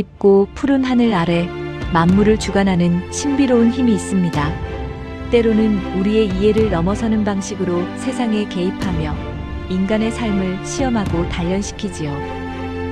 깊고 푸른 하늘 아래 만물을 주관하는 신비로운 힘이 있습니다. 때로는 우리의 이해를 넘어서는 방식으로 세상에 개입하며 인간의 삶을 시험하고 단련시키지요.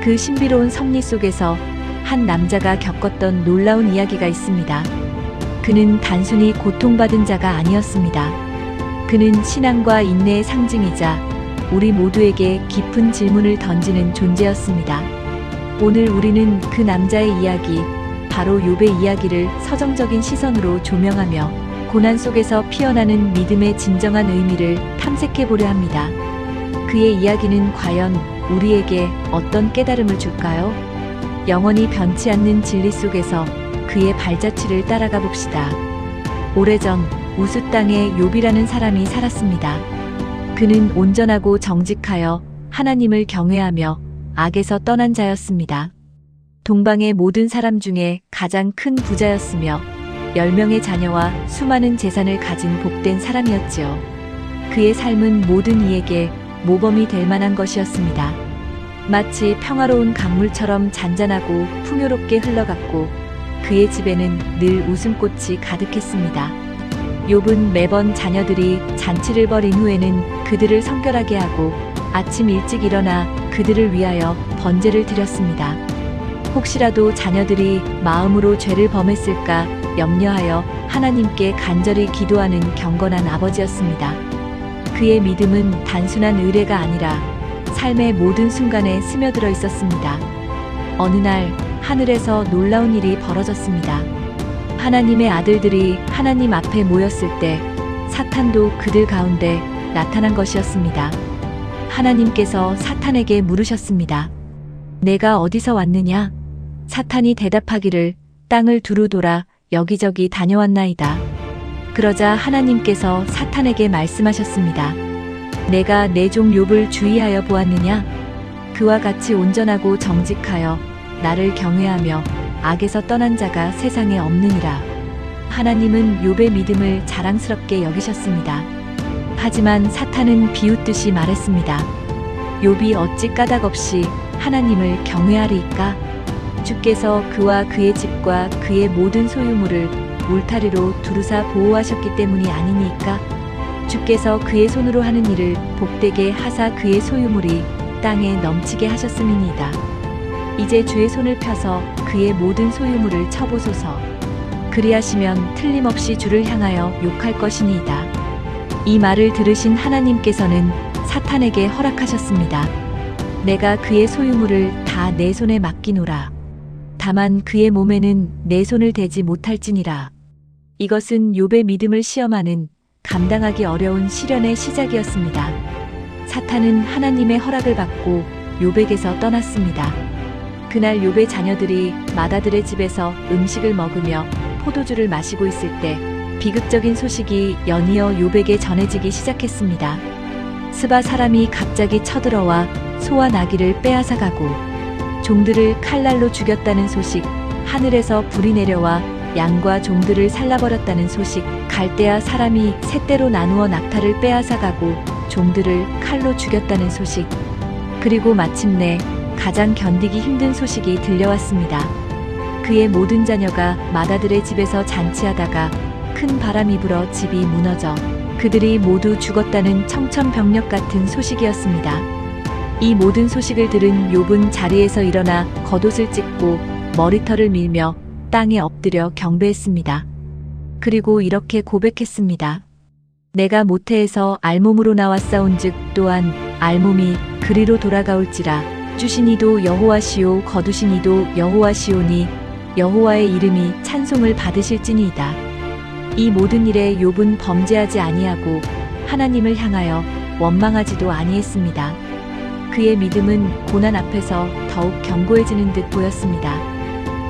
그 신비로운 섭리 속에서 한 남자가 겪었던 놀라운 이야기가 있습니다. 그는 단순히 고통받은 자가 아니었습니다. 그는 신앙과 인내의 상징이자 우리 모두에게 깊은 질문을 던지는 존재였습니다. 오늘 우리는 그 남자의 이야기, 바로 욥의 이야기를 서정적인 시선으로 조명하며 고난 속에서 피어나는 믿음의 진정한 의미를 탐색해 보려 합니다. 그의 이야기는 과연 우리에게 어떤 깨달음을 줄까요? 영원히 변치 않는 진리 속에서 그의 발자취를 따라가 봅시다. 오래전 우스 땅에 욥이라는 사람이 살았습니다. 그는 온전하고 정직하여 하나님을 경외하며 악에서 떠난 자였습니다. 동방의 모든 사람 중에 가장 큰 부자였으며 10명의 자녀와 수많은 재산을 가진 복된 사람이었지요. 그의 삶은 모든 이에게 모범이 될 만한 것이었습니다. 마치 평화로운 강물처럼 잔잔하고 풍요롭게 흘러갔고 그의 집에는 늘 웃음꽃이 가득했습니다. 욥은 매번 자녀들이 잔치를 벌인 후에는 그들을 성결하게 하고 아침 일찍 일어나 그들을 위하여 번제를 드렸습니다. 혹시라도 자녀들이 마음으로 죄를 범했을까 염려하여 하나님께 간절히 기도하는 경건한 아버지였습니다. 그의 믿음은 단순한 의례가 아니라 삶의 모든 순간에 스며들어 있었습니다. 어느 날 하늘에서 놀라운 일이 벌어졌습니다. 하나님의 아들들이 하나님 앞에 모였을 때 사탄도 그들 가운데 나타난 것이었습니다. 하나님께서 사탄에게 물으셨습니다. 내가 어디서 왔느냐? 사탄이 대답하기를 땅을 두루 돌아 여기저기 다녀왔나이다. 그러자 하나님께서 사탄에게 말씀하셨습니다. 내가 내 종 욥을 주의하여 보았느냐? 그와 같이 온전하고 정직하여 나를 경외하며 악에서 떠난 자가 세상에 없느니라. 하나님은 욥의 믿음을 자랑스럽게 여기셨습니다. 하지만 사탄은 비웃듯이 말했습니다. 욥이 어찌 까닭없이 하나님을 경외하리이까? 주께서 그와 그의 집과 그의 모든 소유물을 울타리로 두루사 보호하셨기 때문이 아니니까? 주께서 그의 손으로 하는 일을 복되게 하사 그의 소유물이 땅에 넘치게 하셨음이니이다. 이제 주의 손을 펴서 그의 모든 소유물을 쳐보소서. 그리하시면 틀림없이 주를 향하여 욕할 것이니이다. 이 말을 들으신 하나님께서는 사탄에게 허락하셨습니다. 내가 그의 소유물을 다 내 손에 맡기노라. 다만 그의 몸에는 내 손을 대지 못할지니라. 이것은 욥의 믿음을 시험하는 감당하기 어려운 시련의 시작이었습니다. 사탄은 하나님의 허락을 받고 욥에게서 떠났습니다. 그날 욥의 자녀들이 맏아들의 집에서 음식을 먹으며 포도주를 마시고 있을 때 비극적인 소식이 연이어 욥에게 전해지기 시작했습니다. 스바 사람이 갑자기 쳐들어와 소와 나귀를 빼앗아가고 종들을 칼날로 죽였다는 소식, 하늘에서 불이 내려와 양과 종들을 살라버렸다는 소식, 갈대아 사람이 셋대로 나누어 낙타를 빼앗아가고 종들을 칼로 죽였다는 소식, 그리고 마침내 가장 견디기 힘든 소식이 들려왔습니다. 그의 모든 자녀가 맏아들의 집에서 잔치하다가 큰 바람이 불어 집이 무너져 그들이 모두 죽었다는 청천벽력 같은 소식이었습니다. 이 모든 소식을 들은 욥은 자리에서 일어나 겉옷을 찢고 머리털을 밀며 땅에 엎드려 경배했습니다. 그리고 이렇게 고백했습니다. 내가 모태에서 알몸으로 나왔사온즉 또한 알몸이 그리로 돌아가올지라. 주신 이도 여호와시오 거두신 이도 여호와시오니 여호와의 이름이 찬송을 받으실지니이다. 이 모든 일에 욥은 범죄하지 아니하고 하나님을 향하여 원망하지도 아니했습니다. 그의 믿음은 고난 앞에서 더욱 견고해지는 듯 보였습니다.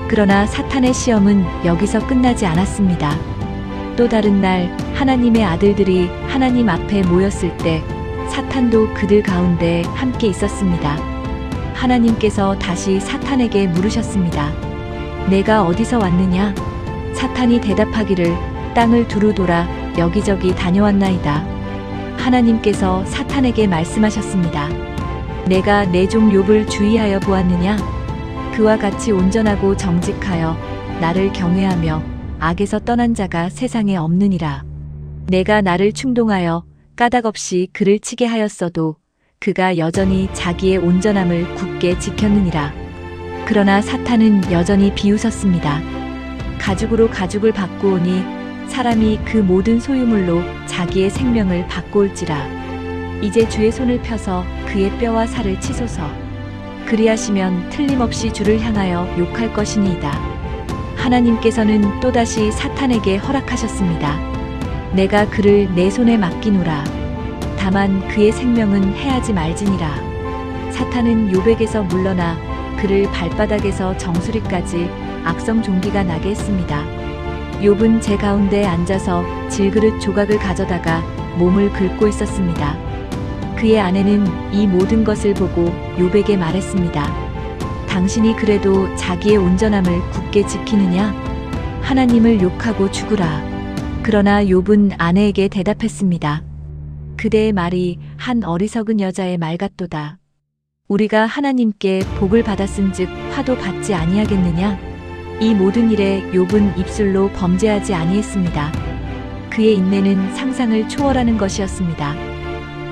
그러나 사탄의 시험은 여기서 끝나지 않았습니다. 또 다른 날 하나님의 아들들이 하나님 앞에 모였을 때 사탄도 그들 가운데 함께 있었습니다. 하나님께서 다시 사탄에게 물으셨습니다. 내가 어디서 왔느냐? 사탄이 대답하기를 땅을 두루 돌아 여기저기 다녀왔나이다. 하나님께서 사탄에게 말씀하셨습니다. 내가 내 종 욥을 주의하여 보았느냐? 그와 같이 온전하고 정직하여 나를 경외하며 악에서 떠난 자가 세상에 없느니라. 내가 나를 충동하여 까닭없이 그를 치게 하였어도 그가 여전히 자기의 온전함을 굳게 지켰느니라. 그러나 사탄은 여전히 비웃었습니다. 가죽으로 가죽을 바꾸오니 사람이 그 모든 소유물로 자기의 생명을 바꾸올지라. 이제 주의 손을 펴서 그의 뼈와 살을 치소서. 그리하시면 틀림없이 주를 향하여 욕할 것이니이다. 하나님께서는 또다시 사탄에게 허락하셨습니다. 내가 그를 내 손에 맡기노라. 다만 그의 생명은 해하지 말지니라. 사탄은 욥에게서 물러나 그를 발바닥에서 정수리까지 악성 종기가 나게 했습니다. 욥은 제 가운데 앉아서 질그릇 조각을 가져다가 몸을 긁고 있었습니다. 그의 아내는 이 모든 것을 보고 욥에게 말했습니다. 당신이 그래도 자기의 온전함을 굳게 지키느냐? 하나님을 욕하고 죽으라. 그러나 욥은 아내에게 대답했습니다. 그대의 말이 한 어리석은 여자의 말 같도다. 우리가 하나님께 복을 받았은즉 화도 받지 아니하겠느냐? 이 모든 일에 욥은 입술로 범죄하지 아니했습니다. 그의 인내는 상상을 초월하는 것이었습니다.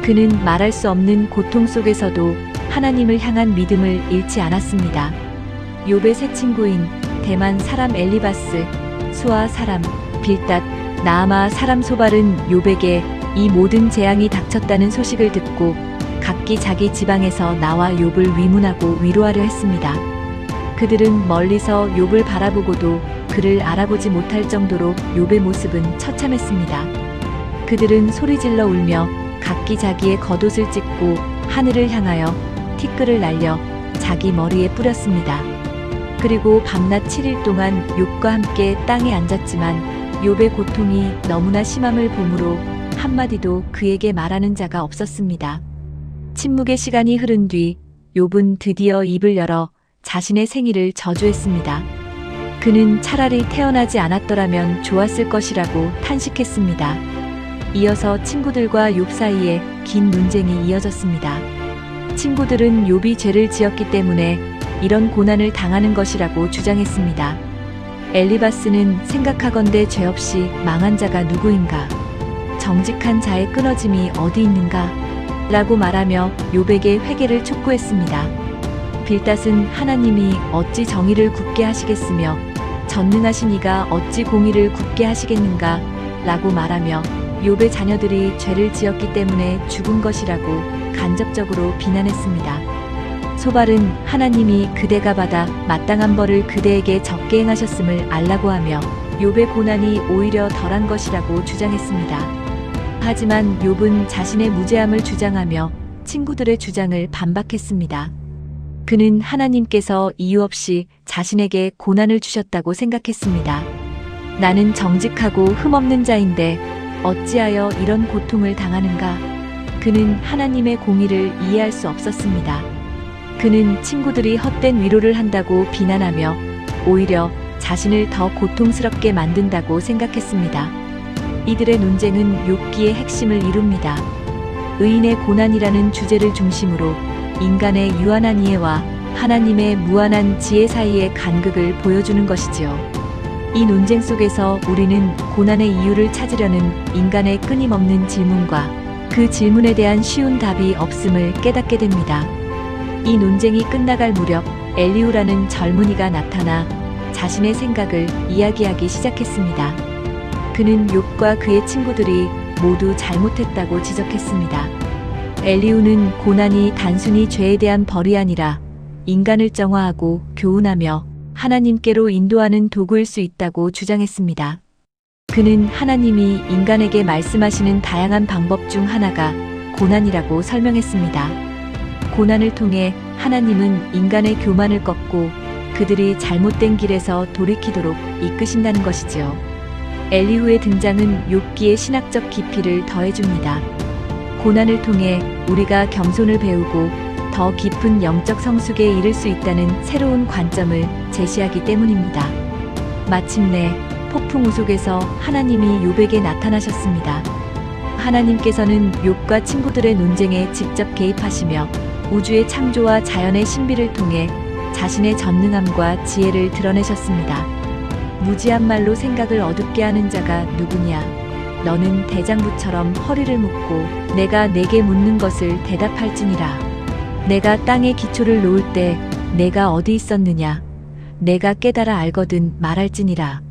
그는 말할 수 없는 고통 속에서도 하나님을 향한 믿음을 잃지 않았습니다. 욥의 세 친구인 대만 사람 엘리바스, 수아 사람 빌닷, 나아마 사람 소발은 욥에게 이 모든 재앙이 닥쳤다는 소식을 듣고 각기 자기 지방에서 나와 욥을 위문하고 위로하려 했습니다. 그들은 멀리서 욥을 바라보고도 그를 알아보지 못할 정도로 욥의 모습은 처참했습니다. 그들은 소리질러 울며 각기 자기의 겉옷을 찢고 하늘을 향하여 티끌을 날려 자기 머리에 뿌렸습니다. 그리고 밤낮 7일 동안 욥과 함께 땅에 앉았지만 욥의 고통이 너무나 심함을 보므로 한마디도 그에게 말하는 자가 없었습니다. 침묵의 시간이 흐른 뒤 욥은 드디어 입을 열어 자신의 생일을 저주했습니다. 그는 차라리 태어나지 않았더라면 좋았을 것이라고 탄식했습니다. 이어서 친구들과 욥 사이에 긴 논쟁이 이어졌습니다. 친구들은 욥이 죄를 지었기 때문에 이런 고난을 당하는 것이라고 주장했습니다. 엘리바스는 생각하건대 죄 없이 망한 자가 누구인가? 정직한 자의 끊어짐이 어디 있는가? 라고 말하며 욥에게 회개를 촉구했습니다. 빌닷은 하나님이 어찌 정의를 굳게 하시겠으며 전능하신 이가 어찌 공의를 굳게 하시겠는가? 라고 말하며 욥의 자녀들이 죄를 지었기 때문에 죽은 것이라고 간접적으로 비난했습니다. 소발은 하나님이 그대가 받아 마땅한 벌을 그대에게 적게 행하셨음을 알라고 하며 욥의 고난이 오히려 덜한 것이라고 주장했습니다. 하지만 욥은 자신의 무죄함을 주장하며 친구들의 주장을 반박했습니다. 그는 하나님께서 이유 없이 자신에게 고난을 주셨다고 생각했습니다. 나는 정직하고 흠없는 자인데 어찌하여 이런 고통을 당하는가? 그는 하나님의 공의를 이해할 수 없었습니다. 그는 친구들이 헛된 위로를 한다고 비난하며 오히려 자신을 더 고통스럽게 만든다고 생각했습니다. 이들의 논쟁은 욥기의 핵심을 이룹니다. 의인의 고난이라는 주제를 중심으로 인간의 유한한 이해와 하나님의 무한한 지혜 사이의 간극을 보여주는 것이지요. 이 논쟁 속에서 우리는 고난의 이유를 찾으려는 인간의 끊임없는 질문과 그 질문에 대한 쉬운 답이 없음을 깨닫게 됩니다. 이 논쟁이 끝나갈 무렵 엘리후라는 젊은이가 나타나 자신의 생각을 이야기하기 시작했습니다. 그는 욥과 그의 친구들이 모두 잘못했다고 지적했습니다. 엘리후는 고난이 단순히 죄에 대한 벌이 아니라 인간을 정화하고 교훈하며 하나님께로 인도하는 도구일 수 있다고 주장했습니다. 그는 하나님이 인간에게 말씀하시는 다양한 방법 중 하나가 고난이라고 설명했습니다. 고난을 통해 하나님은 인간의 교만을 꺾고 그들이 잘못된 길에서 돌이키도록 이끄신다는 것이지요. 엘리후의 등장은 욥기의 신학적 깊이를 더해줍니다. 고난을 통해 우리가 겸손을 배우고 더 깊은 영적 성숙에 이를 수 있다는 새로운 관점을 제시하기 때문입니다. 마침내 폭풍우 속에서 하나님이 욥에게 나타나셨습니다. 하나님께서는 욥과 친구들의 논쟁에 직접 개입하시며 우주의 창조와 자연의 신비를 통해 자신의 전능함과 지혜를 드러내셨습니다. 무지한 말로 생각을 어둡게 하는 자가 누구냐? 너는 대장부처럼 허리를 묶고 내가 내게 묻는 것을 대답할지니라. 내가 땅에 기초를 놓을 때 내가 어디 있었느냐? 내가 깨달아 알거든 말할지니라.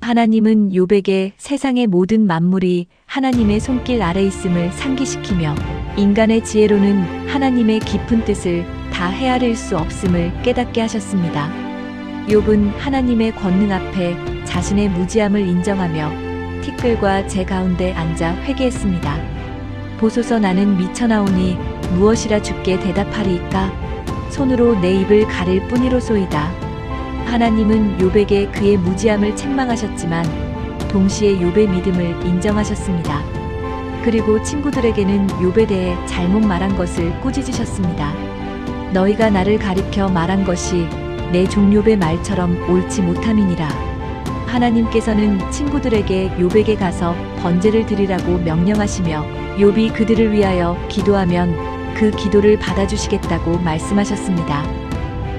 하나님은 욥에게 세상의 모든 만물이 하나님의 손길 아래 있음을 상기시키며 인간의 지혜로는 하나님의 깊은 뜻을 다 헤아릴 수 없음을 깨닫게 하셨습니다. 욥은 하나님의 권능 앞에 자신의 무지함을 인정하며 티끌과 재 가운데 앉아 회개했습니다. 보소서 나는 미쳐나오니 무엇이라 주께 대답하리이까? 손으로 내 입을 가릴 뿐이로소이다. 하나님은 욥에게 그의 무지함을 책망하셨지만 동시에 욥의 믿음을 인정하셨습니다. 그리고 친구들에게는 욥에 대해 잘못 말한 것을 꾸짖으셨습니다. 너희가 나를 가리켜 말한 것이 내 종 욥의 말처럼 옳지 못함이니라. 하나님께서는 친구들에게 욥에게 가서 번제를 드리라고 명령하시며 욥이 그들을 위하여 기도하면 그 기도를 받아주시겠다고 말씀하셨습니다.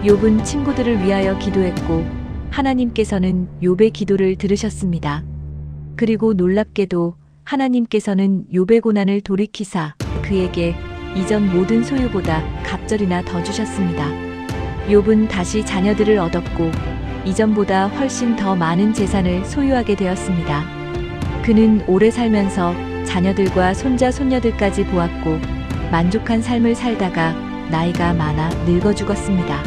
욥은 친구들을 위하여 기도했고 하나님께서는 욥의 기도를 들으셨습니다. 그리고 놀랍게도 하나님께서는 욥의 고난을 돌이키사 그에게 이전 모든 소유보다 갑절이나 더 주셨습니다. 욥은 다시 자녀들을 얻었고 이전보다 훨씬 더 많은 재산을 소유하게 되었습니다. 그는 오래 살면서 자녀들과 손자 손녀들까지 보았고 만족한 삶을 살다가 나이가 많아 늙어 죽었습니다.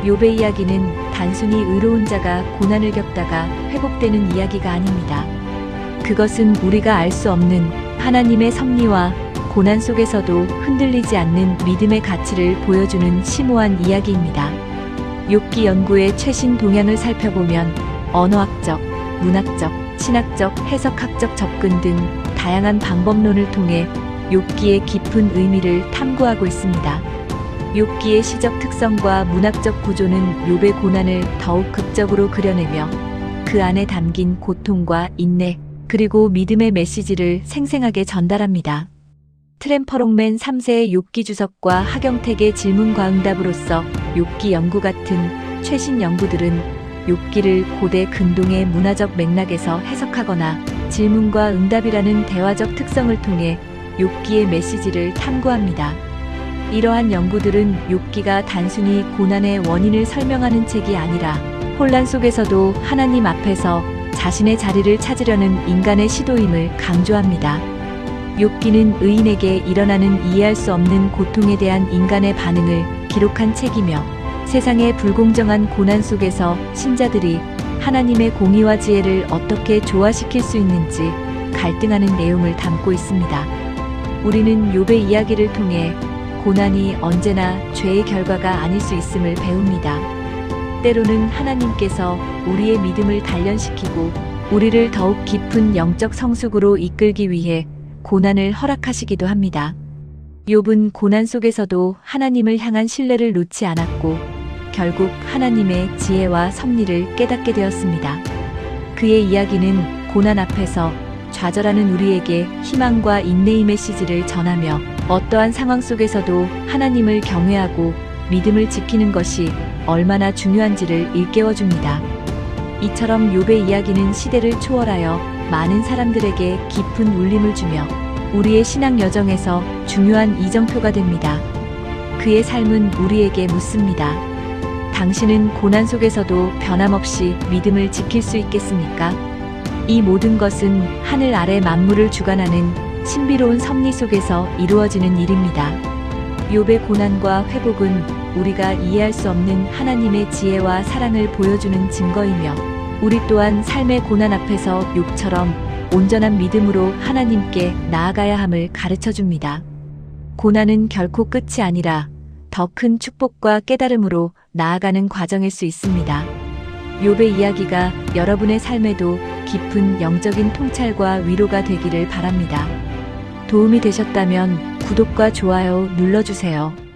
욥의 이야기는 단순히 의로운 자가 고난을 겪다가 회복되는 이야기가 아닙니다. 그것은 우리가 알 수 없는 하나님의 섭리와 고난 속에서도 흔들리지 않는 믿음의 가치를 보여주는 심오한 이야기입니다. 욥기 연구의 최신 동향을 살펴보면 언어학적, 문학적, 신학적, 해석학적 접근 등 다양한 방법론을 통해 욥기의 깊은 의미를 탐구하고 있습니다. 욥기의 시적 특성과 문학적 구조는 욥의 고난을 더욱 극적으로 그려내며 그 안에 담긴 고통과 인내, 그리고 믿음의 메시지를 생생하게 전달합니다. 트램퍼롱맨 3세의 욥기 주석과 하경택의 질문과 응답으로서 욥기 연구 같은 최신 연구들은 욥기를 고대 근동의 문화적 맥락에서 해석하거나 질문과 응답이라는 대화적 특성을 통해 욥기의 메시지를 탐구합니다. 이러한 연구들은 욥기가 단순히 고난의 원인을 설명하는 책이 아니라 혼란 속에서도 하나님 앞에서 자신의 자리를 찾으려는 인간의 시도임을 강조합니다. 욥기는 의인에게 일어나는 이해할 수 없는 고통에 대한 인간의 반응을 기록한 책이며 세상의 불공정한 고난 속에서 신자들이 하나님의 공의와 지혜를 어떻게 조화시킬 수 있는지 갈등하는 내용을 담고 있습니다. 우리는 욥의 이야기를 통해 고난이 언제나 죄의 결과가 아닐 수 있음을 배웁니다. 때로는 하나님께서 우리의 믿음을 단련시키고 우리를 더욱 깊은 영적 성숙으로 이끌기 위해 고난을 허락하시기도 합니다. 욥은 고난 속에서도 하나님을 향한 신뢰를 놓지 않았고 결국 하나님의 지혜와 섭리를 깨닫게 되었습니다. 그의 이야기는 고난 앞에서 좌절하는 우리에게 희망과 인내의 메시지를 전하며 어떠한 상황 속에서도 하나님을 경외하고 믿음을 지키는 것이 얼마나 중요한지를 일깨워줍니다. 이처럼 욥의 이야기는 시대를 초월하여 많은 사람들에게 깊은 울림을 주며 우리의 신앙 여정에서 중요한 이정표가 됩니다. 그의 삶은 우리에게 묻습니다. 당신은 고난 속에서도 변함없이 믿음을 지킬 수 있겠습니까? 이 모든 것은 하늘 아래 만물을 주관하는 신비로운 섭리 속에서 이루어지는 일입니다. 욥의 고난과 회복은 우리가 이해할 수 없는 하나님의 지혜와 사랑을 보여주는 증거이며 우리 또한 삶의 고난 앞에서 욥처럼 온전한 믿음으로 하나님께 나아가야 함을 가르쳐줍니다. 고난은 결코 끝이 아니라 더 큰 축복과 깨달음으로 나아가는 과정일 수 있습니다. 욥의 이야기가 여러분의 삶에도 깊은 영적인 통찰과 위로가 되기를 바랍니다. 도움이 되셨다면 구독과 좋아요 눌러주세요.